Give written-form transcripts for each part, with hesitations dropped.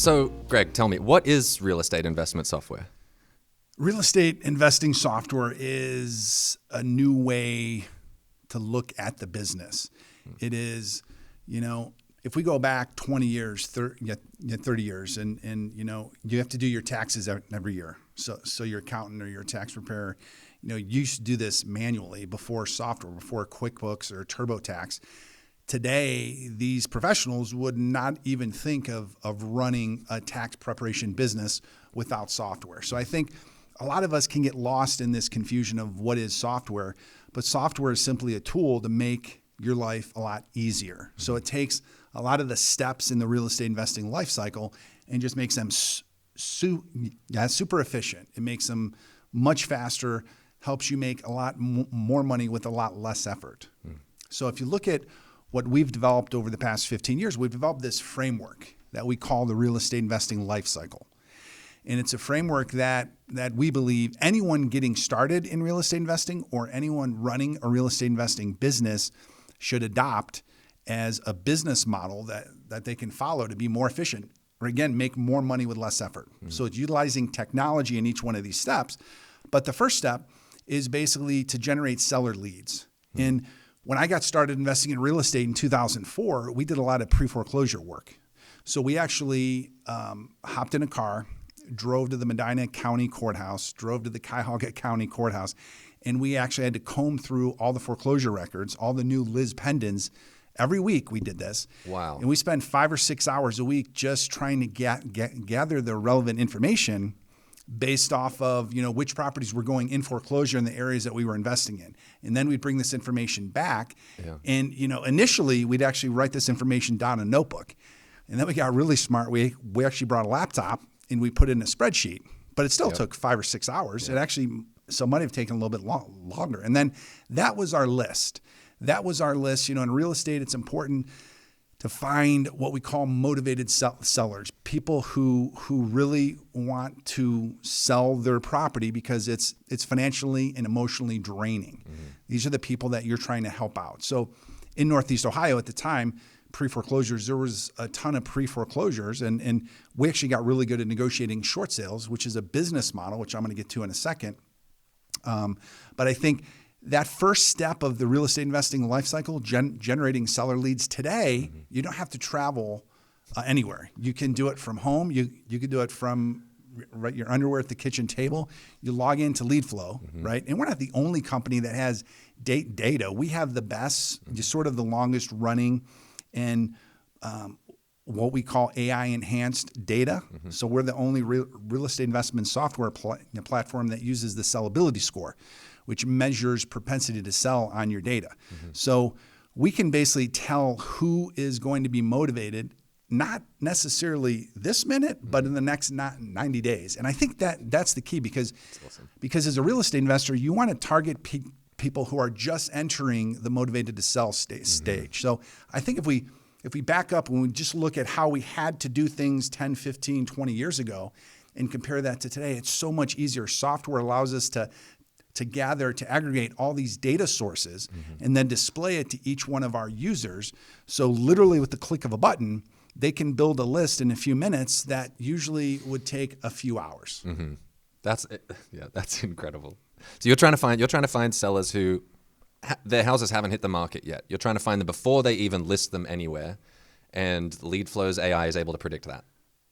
So, Greg, tell me, what is real estate investment software? Real estate investing software is a new way to look at the business. It is, if we go back 20 years, 30 years, and you have to do your taxes every year. So your accountant or your tax preparer, you used to do this manually before software, before QuickBooks or TurboTax. Today, these professionals would not even think of running a tax preparation business without software. So I think a lot of us can get lost in this confusion of what is software, but software is simply a tool to make your life a lot easier. So it takes a lot of the steps in the real estate investing life cycle and just makes them super efficient. It makes them much faster, helps you make a lot more money with a lot less effort. So if you look at what we've developed over the past 15 years, we've developed this framework that we call the real estate investing life cycle. And it's a framework that we believe anyone getting started in real estate investing or anyone running a real estate investing business should adopt as a business model that they can follow to be more efficient or, again, make more money with less effort. So it's utilizing technology in each one of these steps. But the first step is basically to generate seller leads. And when I got started investing in real estate in 2004, we did a lot of pre-foreclosure work. So we actually hopped in a car, drove to the Medina County Courthouse, drove to the Cuyahoga County Courthouse, and we actually had to comb through all the foreclosure records, all the new Liz Pendens. Every week we did this. Wow. And we spent 5 or 6 hours a week just trying to gather the relevant information based off of, which properties were going in foreclosure in the areas that we were investing in. And then we'd bring this information back. Yeah. And, initially we'd actually write this information down in a notebook. And then we got really smart. We actually brought a laptop and we put it in a spreadsheet, but it still took 5 or 6 hours. It actually, might have taken a little bit longer. And then that was our list. In real estate, it's important to find what we call motivated sellers, people who really want to sell their property because it's financially and emotionally draining. These are the people that you're trying to help out. So in Northeast Ohio at the time, pre-foreclosures, there was a ton of pre-foreclosures, and we actually got really good at negotiating short sales, which is a business model, which I'm going to get to in a second. But I think that first step of the real estate investing life cycle, generating seller leads today, you don't have to travel anywhere. You can do it from home. You can do it from your underwear at the kitchen table. You log into Leadflow, right? And we're not the only company that has data. We have the best, just sort of the longest running and what we call AI-enhanced data. So we're the only real estate investment software platform that uses the sellability score, which measures propensity to sell on your data. So we can basically tell who is going to be motivated, not necessarily this minute, but in the next 90 days. And I think that's the key because as a real estate investor, you want to target people who are just entering the motivated to sell stage. So I think if we back up and we just look at how we had to do things 10, 15, 20 years ago and compare that to today, it's so much easier. Software allows us to gather, to aggregate all these data sources and then display it to each one of our users. So literally with the click of a button, they can build a list in a few minutes that usually would take a few hours. That's incredible. So you're trying to find sellers who their houses haven't hit the market yet. You're trying to find them before they even list them anywhere, and Leadflow's AI is able to predict that.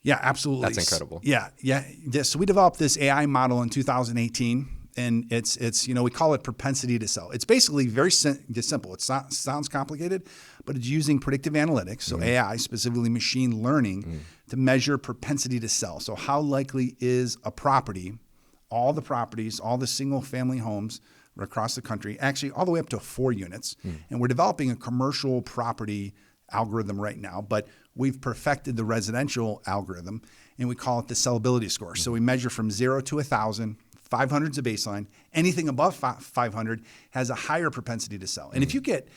Yeah, absolutely. That's incredible. Yeah. So we developed this AI model in 2018. And it's we call it propensity to sell. It's basically very simple. It sounds complicated, but it's using predictive analytics, so AI, specifically machine learning, to measure propensity to sell. So how likely is a property, all the properties, all the single-family homes across the country, actually all the way up to 4 units. And we're developing a commercial property algorithm right now, but we've perfected the residential algorithm, and we call it the sellability score. So we measure from 0 to 1,000. 500 is a baseline. Anything above 500 has a higher propensity to sell. And if you get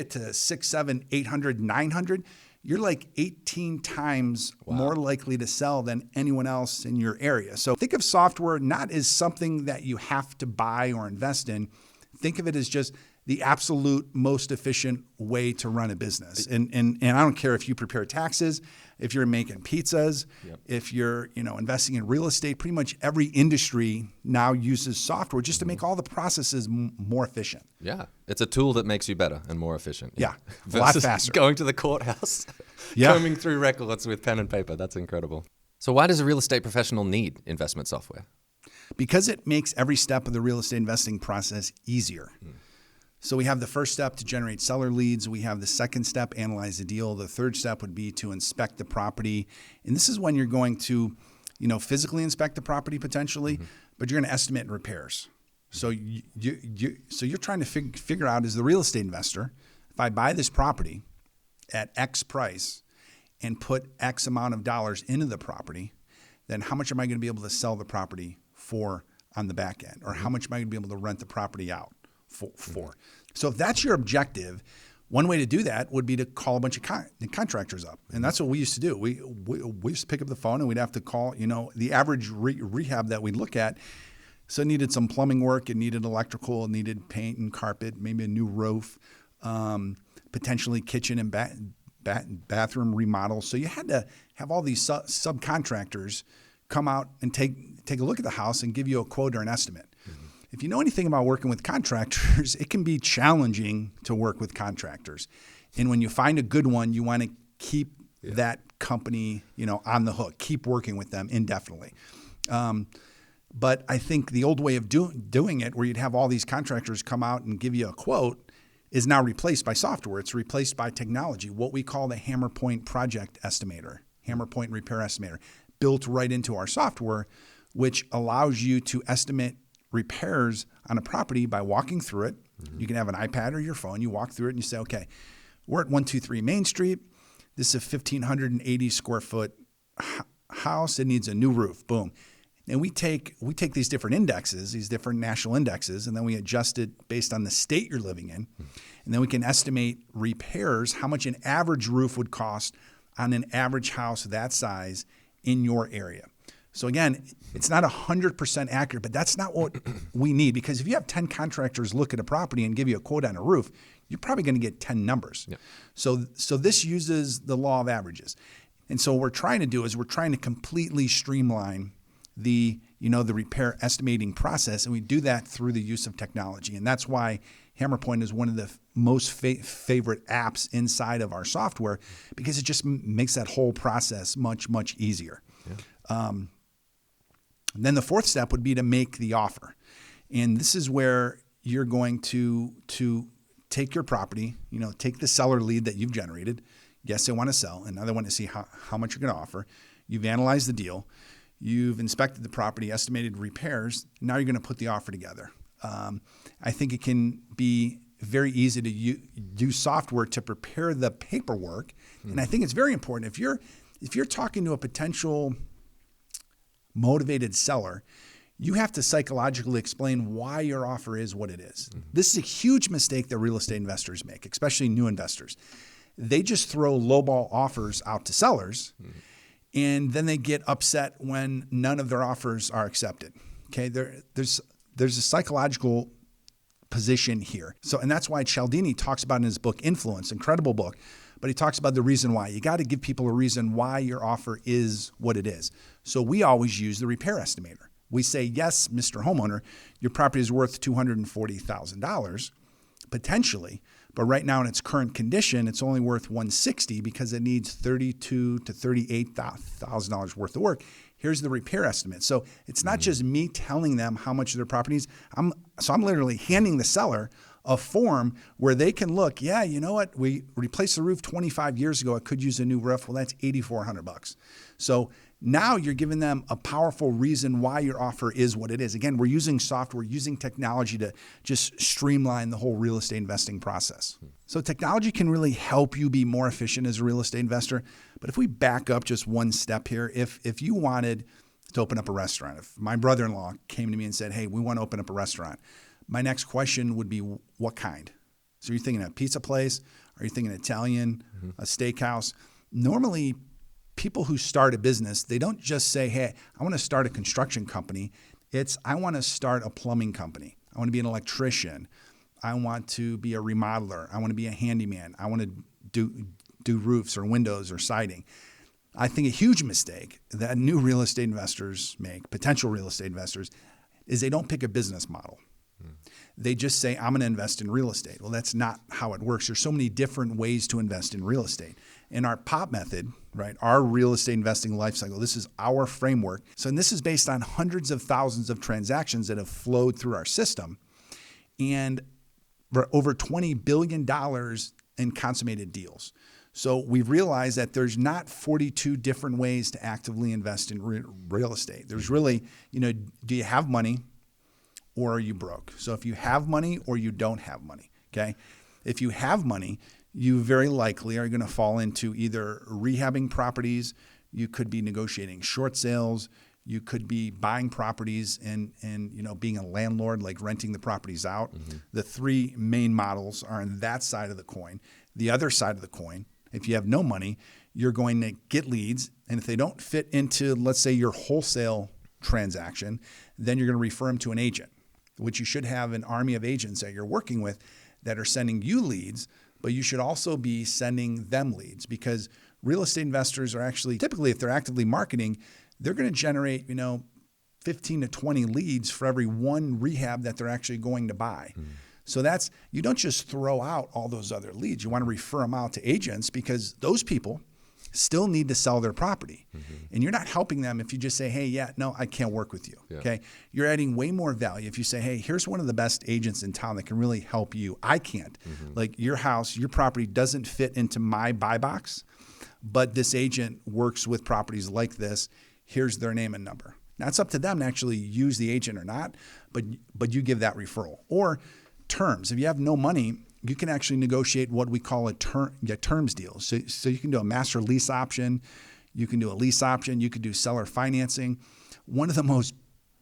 to 6, 7, 800, 900, you're like 18 times more likely to sell than anyone else in your area. So think of software not as something that you have to buy or invest in. Think of it as just the absolute most efficient way to run a business. And I don't care if you prepare taxes, if you're making pizzas, if you're investing in real estate. Pretty much every industry now uses software just to make all the processes more efficient. Yeah, it's a tool that makes you better and more efficient. Yeah, a lot Versus faster. Going to the courthouse, combing through records with pen and paper. That's incredible. So why does a real estate professional need investment software? Because it makes every step of the real estate investing process easier. So we have the first step to generate seller leads. We have the second step, analyze the deal. The third step would be to inspect the property. And this is when you're going to, physically inspect the property potentially, but you're going to estimate repairs. So you're trying to figure out, as the real estate investor, if I buy this property at X price and put X amount of dollars into the property, then how much am I going to be able to sell the property for on the back end? Or how much am I going to be able to rent the property out for? So if that's your objective, one way to do that would be to call a bunch of contractors up. And that's what we used to do. We used to pick up the phone and we'd have to call, the average rehab that we'd look at. So it needed some plumbing work, it needed electrical, it needed paint and carpet, maybe a new roof, potentially kitchen and bathroom remodel. So you had to have all these subcontractors come out and take a look at the house and give you a quote or an estimate. If you know anything about working with contractors, it can be challenging to work with contractors. And when you find a good one, you want to keep that company, on the hook, keep working with them indefinitely. But I think the old way of doing it, where you'd have all these contractors come out and give you a quote, is now replaced by software. It's replaced by technology, what we call the HammerPoint project estimator, HammerPoint repair estimator, built right into our software, which allows you to estimate repairs on a property by walking through it. You can have an iPad or your phone. You walk through it and you say, okay, we're at 123 Main Street. This is a 1,580 square foot house. It needs a new roof. Boom. And we take these different indexes, these different national indexes, and then we adjust it based on the state you're living in. And then we can estimate repairs, how much an average roof would cost on an average house that size in your area. So again, it's not 100% accurate, but that's not what we need, because if you have 10 contractors look at a property and give you a quote on a roof, you're probably going to get 10 numbers. Yeah. So this uses the law of averages. And so what we're trying to do is we're trying to completely streamline the repair estimating process, and we do that through the use of technology. And that's why HammerPoint is one of the most favorite apps inside of our software, because it just makes that whole process much, much easier. Yeah. Then the fourth step would be to make the offer. And this is where you're going to take your property, take the seller lead that you've generated. Yes, they want to sell, and now they want to see how much you're going to offer. You've analyzed the deal. You've inspected the property, estimated repairs. Now you're going to put the offer together. I think it can be very easy to use software to prepare the paperwork. And I think it's very important. If you're talking to a potential motivated seller, you have to psychologically explain why your offer is what it is. This is a huge mistake that real estate investors make, especially new investors. They just throw lowball offers out to sellers, and then they get upset when none of their offers are accepted. Okay, there's a psychological position here. And that's why Cialdini talks about in his book Influence, incredible book, but he talks about the reason why. You got to give people a reason why your offer is what it is. So we always use the repair estimator. We say, yes, Mr. Homeowner, your property is worth $240,000 potentially, but right now in its current condition, it's only worth $160,000 because it needs $32,000 to $38,000 worth of work. Here's the repair estimate. So it's not just me telling them how much their property is. I'm literally handing the seller a form where they can look, yeah, you know what? We replaced the roof 25 years ago. It could use a new roof. Well, that's $8,400. So now you're giving them a powerful reason why your offer is what it is. Again, we're using software, using technology to just streamline the whole real estate investing process. So technology can really help you be more efficient as a real estate investor. But if we back up just one step here, if you wanted to open up a restaurant, if my brother-in-law came to me and said, hey, we want to open up a restaurant, my next question would be, what kind? So you're thinking a pizza place? Are you thinking Italian, a steakhouse? Normally, people who start a business, they don't just say, hey, I want to start a construction company. It's, I want to start a plumbing company. I want to be an electrician. I want to be a remodeler. I want to be a handyman. I want to do roofs or windows or siding. I think a huge mistake that new real estate investors make, potential real estate investors, is they don't pick a business model. They just say, I'm going to invest in real estate. Well, that's not how it works. There's so many different ways to invest in real estate. In our POP method, right, our real estate investing lifecycle, this is our framework. So, and this is based on hundreds of thousands of transactions that have flowed through our system and over $20 billion in consummated deals. So we've realized that there's not 42 different ways to actively invest in real estate. There's really, do you have money or are you broke? So if you have money or you don't have money, okay? If you have money, you very likely are going to fall into either rehabbing properties, you could be negotiating short sales, you could be buying properties and being a landlord, like renting the properties out. Mm-hmm. The three main models are on that side of the coin. The other side of the coin, if you have no money, you're going to get leads. And if they don't fit into, let's say, your wholesale transaction, then you're going to refer them to an agent, which you should have an army of agents that you're working with that are sending you leads, but you should also be sending them leads, because real estate investors are actually, typically, if they're actively marketing, they're going to generate, 15 to 20 leads for every one rehab that they're actually going to buy. Mm. So you don't just throw out all those other leads. You want to refer them out to agents, because those people still need to sell their property. Mm-hmm. And you're not helping them if you just say, hey, no, I can't work with you. Yeah. Okay. You're adding way more value if you say, hey, here's one of the best agents in town that can really help you. I can't. Mm-hmm. Like, your house, your property doesn't fit into my buy box, but this agent works with properties like this. Here's their name and number. Now, it's up to them to actually use the agent or not, but you give that referral. Or terms. If you have no money, you can actually negotiate what we call a terms deal. So you can do a master lease option, you can do a lease option, you could do seller financing. One of the most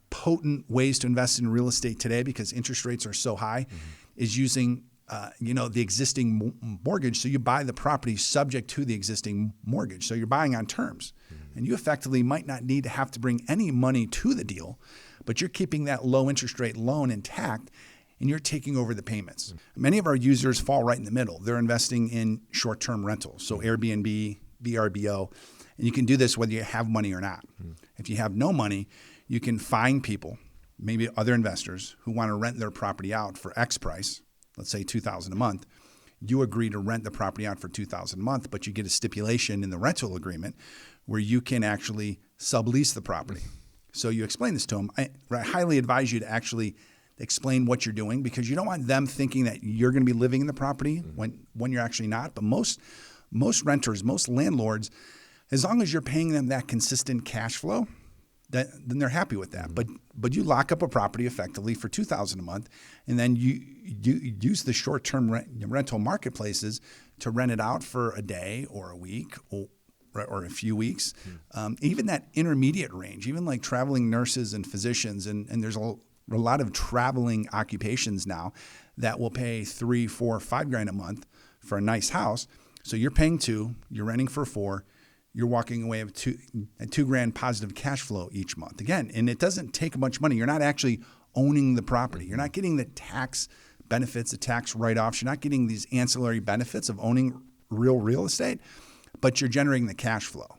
potent ways to invest in real estate today, because interest rates are so high, is using the existing mortgage. So you buy the property subject to the existing mortgage. So you're buying on terms. And you effectively might not need to have to bring any money to the deal, but you're keeping that low interest rate loan intact, and you're taking over the payments. Many of our users fall right in the middle. They're investing in short-term rentals, so Airbnb, VRBO, and you can do this whether you have money or not. If you have no money, you can find people, maybe other investors, who want to rent their property out for X price, let's say $2,000 a month. You agree to rent the property out for $2,000 a month, but you get a stipulation in the rental agreement where you can actually sublease the property. So you explain this to them. I highly advise you to actually explain what you're doing, because you don't want them thinking that you're going to be living in the property when you're actually not. But most renters, most landlords, as long as you're paying them that consistent cash flow, then they're happy with that. But you lock up a property effectively for $2,000 a month, and then you use the short-term rental marketplaces to rent it out for a day or a week or a few weeks. Even that intermediate range, even like traveling nurses and physicians, and there's a lot of traveling occupations now that will pay $3,000, $4,000, $5,000 a month for a nice house. So you're paying $2,000, you're renting for $4,000, you're walking away with $2,000 positive cash flow each month. Again, and it doesn't take much money. You're not actually owning the property. You're not getting the tax benefits, the tax write-offs. You're not getting these ancillary benefits of owning real estate, but you're generating the cash flow.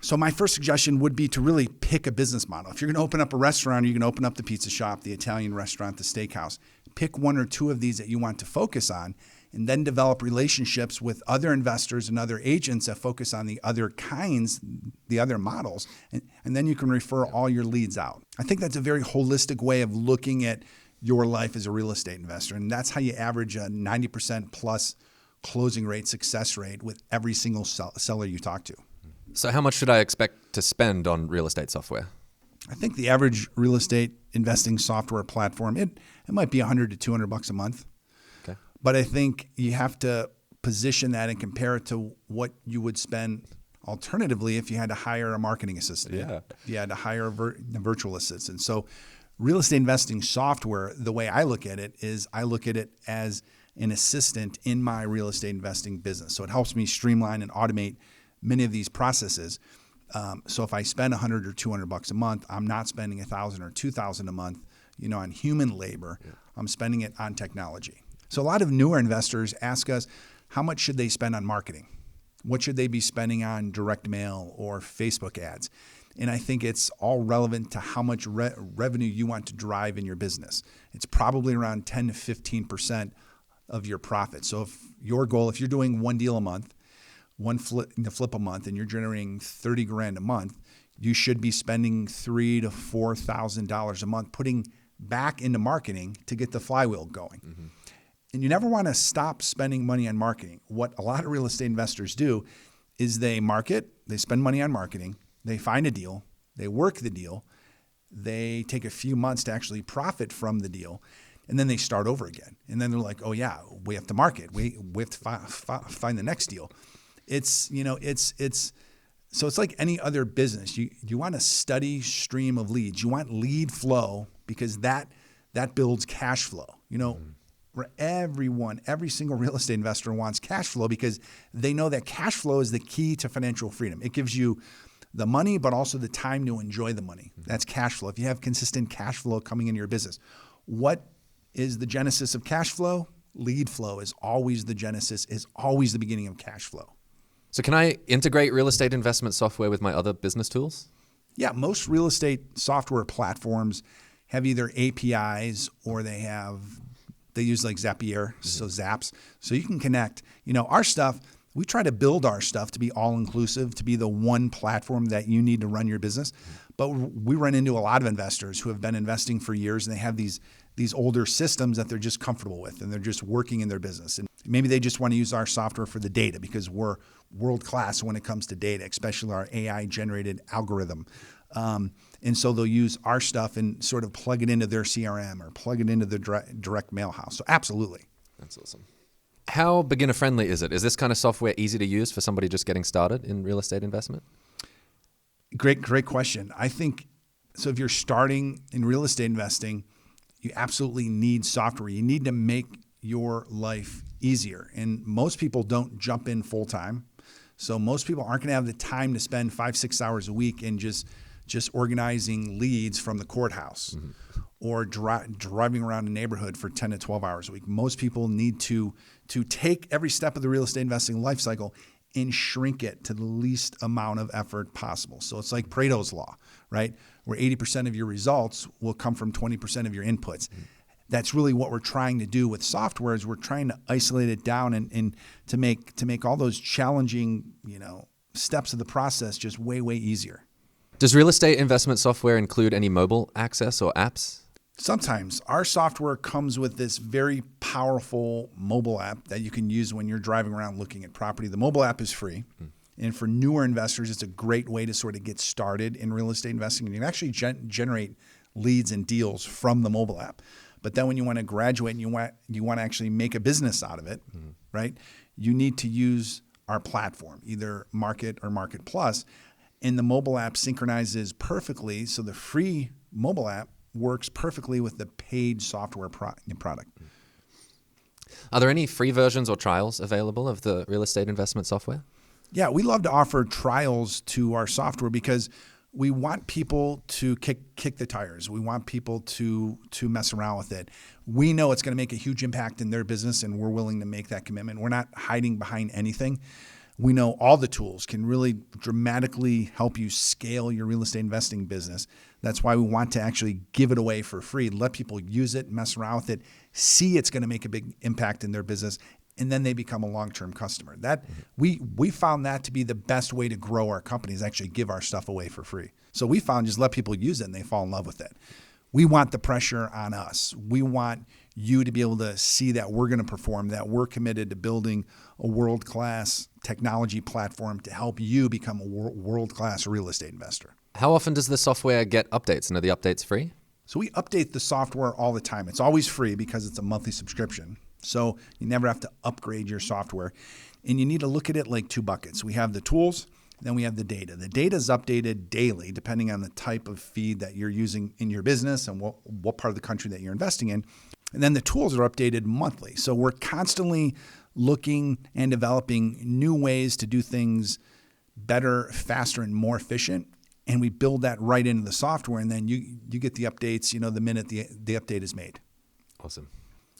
So my first suggestion would be to really pick a business model. If you're going to open up a restaurant, you can open up the pizza shop, the Italian restaurant, the steakhouse. Pick one or two of these that you want to focus on, and then develop relationships with other investors and other agents that focus on the other kinds, the other models, and then you can refer all your leads out. I think that's a very holistic way of looking at your life as a real estate investor, and that's how you average a 90% plus closing rate, success rate with every single seller you talk to. So how much should I expect to spend on real estate software? I think the average real estate investing software platform, it might be $100 to $200 a month. Okay. But I think you have to position that and compare it to what you would spend alternatively if you had to hire a marketing assistant. Yeah. If you had to hire a virtual assistant. So real estate investing software, the way I look at it is I look at it as an assistant in my real estate investing business. So it helps me streamline and automate many of these processes. So if I spend $100 or $200 a month, I'm not spending $1,000 or $2,000 a month, on human labor. I'm spending it on technology. So a lot of newer investors ask us, how much should they spend on marketing? What should they be spending on direct mail or Facebook ads? And I think it's all relevant to how much revenue you want to drive in your business. It's probably around 10 to 15% of your profit. So if your goal, if you're doing one deal a month, one flip a month, and you're generating $30,000 a month, you should be spending $3,000 to $4,000 a month putting back into marketing to get the flywheel going. Mm-hmm. And you never want to stop spending money on marketing. What a lot of real estate investors do is they market, they spend money on marketing, they find a deal, they work the deal, they take a few months to actually profit from the deal, and then they start over again. And then they're like, oh yeah, we have to market. We have to find the next deal. So it's like any other business. You want a steady stream of leads. You want lead flow because that builds cash flow. Where every single real estate investor wants cash flow because they know that cash flow is the key to financial freedom. It gives you the money, but also the time to enjoy the money. That's cash flow. If you have consistent cash flow coming into your business, what is the genesis of cash flow? Lead flow is always the genesis, is always the beginning of cash flow. So can I integrate real estate investment software with my other business tools? Yeah, most real estate software platforms have either APIs or they use like Zapier, so Zaps. So you can connect, our stuff, we try to build our stuff to be all-inclusive, to be the one platform that you need to run your business. But we run into a lot of investors who have been investing for years and they have these older systems that they're just comfortable with and they're just working in their business. And maybe they just want to use our software for the data because we're world-class when it comes to data, especially our AI-generated algorithm. And so they'll use our stuff and sort of plug it into their CRM or plug it into the direct mail house. So absolutely. That's awesome. How beginner friendly is it? Is this kind of software easy to use for somebody just getting started in real estate investment? Great question. I think, so if you're starting in real estate investing, you absolutely need software. You need to make your life easier. And most people don't jump in full time. So most people aren't going to have the time to spend 5-6 hours a week in just organizing leads from the courthouse or driving around a neighborhood for 10 to 12 hours a week. Most people need to take every step of the real estate investing life cycle and shrink it to the least amount of effort possible. So it's like Pareto's law, right? Where 80% of your results will come from 20% of your inputs. That's really what we're trying to do with software is we're trying to isolate it down and to make all those challenging, steps of the process just way, way easier. Does real estate investment software include any mobile access or apps? Sometimes. Our software comes with this very powerful mobile app that you can use when you're driving around looking at property. The mobile app is free. And for newer investors, it's a great way to sort of get started in real estate investing. And you can actually generate leads and deals from the mobile app. But then when you want to graduate and you want to actually make a business out of it, right? You need to use our platform, either Market or Market Plus. And the mobile app synchronizes perfectly. So the free mobile app works perfectly with the paid software product. Are there any free versions or trials available of the real estate investment software? Yeah, we love to offer trials to our software because we want people to kick the tires. We want people to mess around with it. We know it's going to make a huge impact in their business, and we're willing to make that commitment. We're not hiding behind anything. We know all the tools can really dramatically help you scale your real estate investing business. That's why we want to actually give it away for free, let people use it, mess around with it, see it's going to make a big impact in their business, and then they become a long-term customer. That we found that to be the best way to grow our company is actually give our stuff away for free. So we found just let people use it and they fall in love with it. We want the pressure on us. We want you to be able to see that we're going to perform, that we're committed to building a world-class technology platform to help you become a world-class real estate investor. How often does the software get updates, and are the updates free? So we update the software all the time. It's always free because it's a monthly subscription. So you never have to upgrade your software. And you need to look at it like two buckets. We have the tools, then we have the data. The data is updated daily depending on the type of feed that you're using in your business and what part of the country that you're investing in. And then the tools are updated monthly. So we're constantly looking and developing new ways to do things better, faster, and more efficient. and we build that right into the software, and then you get the updates, the minute the update is made. Awesome.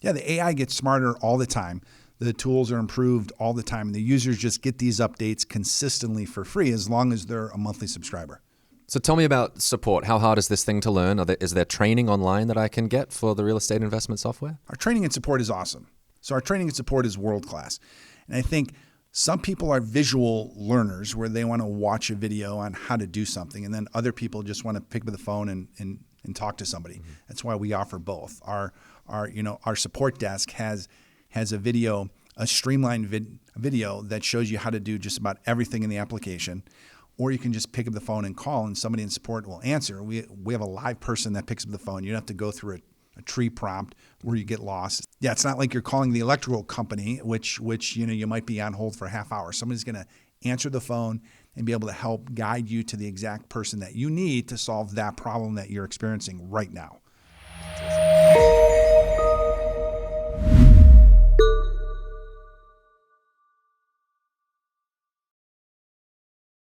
Yeah, the AI gets smarter all the time. The tools are improved all the time. The users just get these updates consistently for free as long as they're a monthly subscriber. So tell me about support. How hard is this thing to learn? Is there training online that I can get for the real estate investment software? Our training and support is awesome. So our training and support is world-class. And I think some people are visual learners where they want to watch a video on how to do something, and then other people just want to pick up the phone and talk to somebody. Mm-hmm. That's why we offer both. Our support desk has a video, a streamlined video that shows you how to do just about everything in the application. Or you can just pick up the phone and call, and somebody in support will answer. We have a live person that picks up the phone. You don't have to go through a tree prompt where you get lost. Yeah, it's not like you're calling the electrical company, which you might be on hold for a half hour. Somebody's going to answer the phone and be able to help guide you to the exact person that you need to solve that problem that you're experiencing right now.